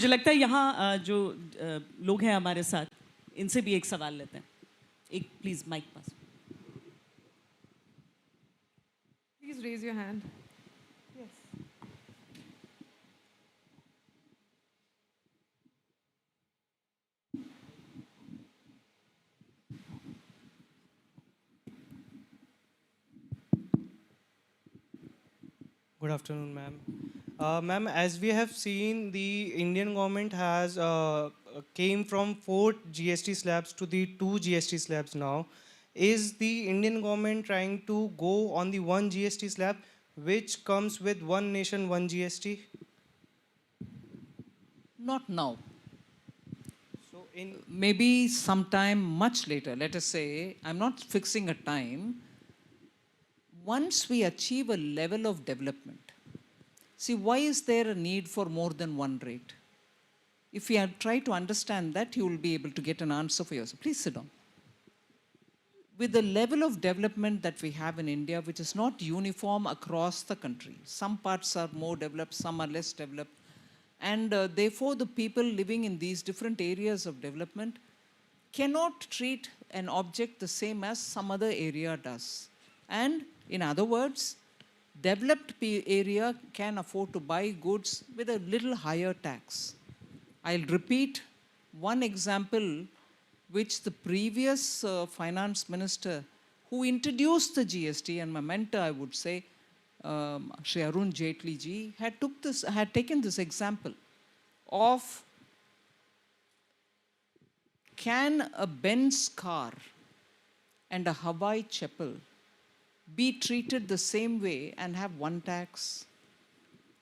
मुझे लगता है यहाँ जो लोग हैं हमारे साथ, इनसे भी एक सवाल लेते हैं. एक please mic pass. Please raise your hand. Yes. Good afternoon, ma'am. Ma'am, as we have seen, the Indian government has came from 4 GST slabs to the 2 GST slabs now. Is the Indian government trying to go on the 1 GST slab, which comes with one nation, 1 GST? Not now. So in Maybe sometime much later. Let us say, I'm not fixing a time. Once we achieve a level of development, see, why is there a need for more than one rate? If you try to understand that, you will be able to get an answer for yourself. Please sit down. With the level of development that we have in India, which is not uniform across the country, some parts are more developed, some are less developed, and therefore the people living in these different areas of development cannot treat an object the same as some other area does. And in other words, developed area can afford to buy goods with a little higher tax. I'll repeat one example which the previous finance minister who introduced the GST, and my mentor, I would say, Shri Arun Jaitley ji, had taken this example of, can a Benz car and a Hawaii chapel be treated the same way and have one tax?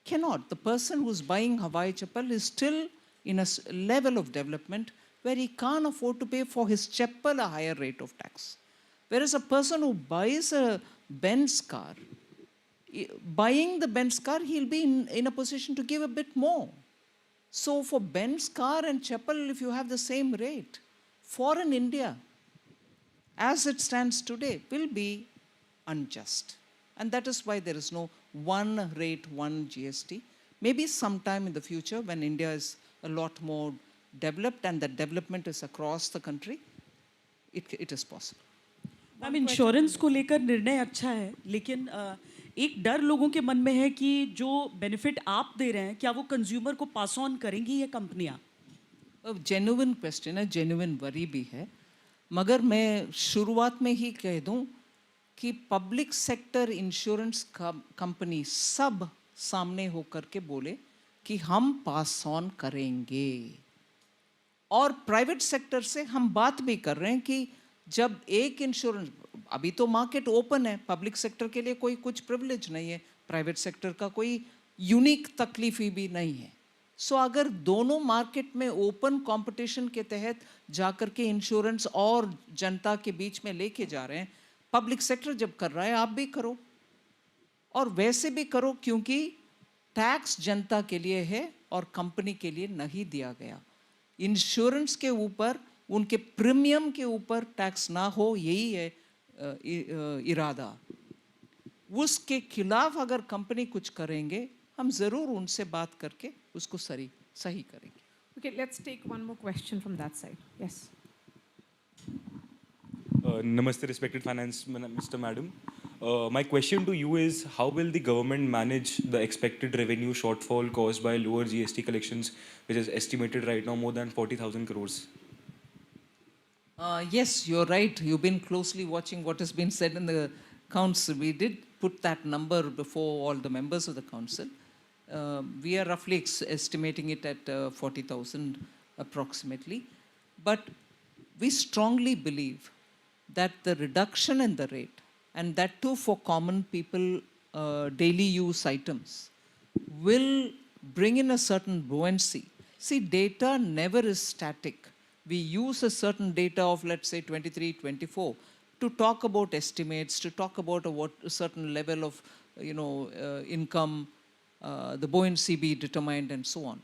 Cannot. The person who's buying Hawaii chapel is still in a level of development where he can't afford to pay for his chapel a higher rate of tax. Whereas a person who buys a Benz car, buying the Benz car, he'll be in a position to give a bit more. So for Benz car and chapel, if you have the same rate, foreign India, as it stands today, will be unjust. And that is why there is no one rate, one GST. Maybe sometime in the future when India is a lot more developed and that development is across the country, it is possible. Ma'am insurance को लेकर निर्णय अच्छा है, लेकिन एक डर लोगों के मन में है कि जो बेनिफिट आप दे रहे हैं क्या वो कंज्यूमर को पास ऑन करेंगी ये कंपनियां? जेन्युइन क्वेश्चन है, जेन्युइन वरी भी है, मगर मैं शुरुआत में ही कह दूं कि पब्लिक सेक्टर इंश्योरेंस कंपनी सब सामने होकर के बोले कि हम पास ऑन करेंगे, और प्राइवेट सेक्टर से हम बात भी कर रहे हैं कि जब एक इंश्योरेंस, अभी तो मार्केट ओपन है, पब्लिक सेक्टर के लिए कोई कुछ प्रिविलेज नहीं है, प्राइवेट सेक्टर का कोई यूनिक तकलीफ भी नहीं है. सो अगर दोनों मार्केट में ओपन कंपटीशन के तहत जाकर के इंश्योरेंस और जनता के बीच में लेके जा रहे हैं, पब्लिक सेक्टर जब कर रहा है आप भी करो, और वैसे भी करो क्योंकि टैक्स जनता के लिए है और कंपनी के लिए नहीं दिया गया. इंश्योरेंस के ऊपर, उनके प्रीमियम के ऊपर टैक्स ना हो, यही है इरादा. उसके खिलाफ अगर कंपनी कुछ करेंगे, हम जरूर उनसे बात करके उसको सही करेंगे. Okay, let's take one more question from that side. Yes. Namaste, respected Finance Mr. Madam. My question to you is, how will the government manage the expected revenue shortfall caused by lower GST collections, which is estimated right now more than 40,000 crores? Yes, you're right. You've been closely watching what has been said in the council. We did put that number before all the members of the council. We are roughly estimating it at 40,000 approximately. But we strongly believe that the reduction in the rate, and that too for common people, daily use items, will bring in a certain buoyancy. See, data never is static. We use a certain data of, let's say, 23, 24 to talk about estimates, to talk about a certain level of, income, the buoyancy be determined, and so on.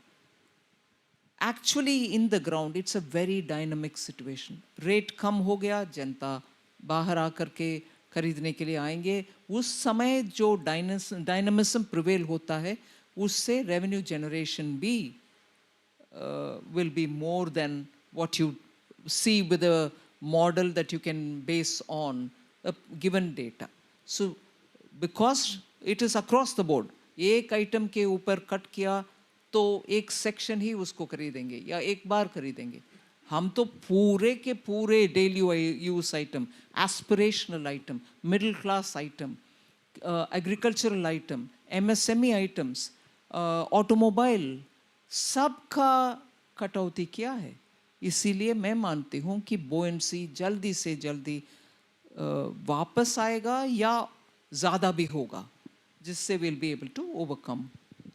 Actually, in the ground, it's a very dynamic situation. Rate कम हो गया, जनता बाहर आकर के खरीदने के लिए आएंगे. उस समय जो dynamism prevail होता है, उससे revenue generation भी will be more than what you see with a model that you can base on a given data. So because it is across the board, एक आइटम के ऊपर कट किया तो एक सेक्शन ही उसको खरीदेंगे या एक बार खरीदेंगे. हम तो पूरे के पूरे daily use item, aspirational item, middle class item, agricultural item, MSME items, automobile, सबका कटौती किया है. इसीलिए मैं मानती हूँ कि बोएंसी जल्दी से जल्दी वापस आएगा या ज़्यादा भी होगा, जिससे will be able to overcome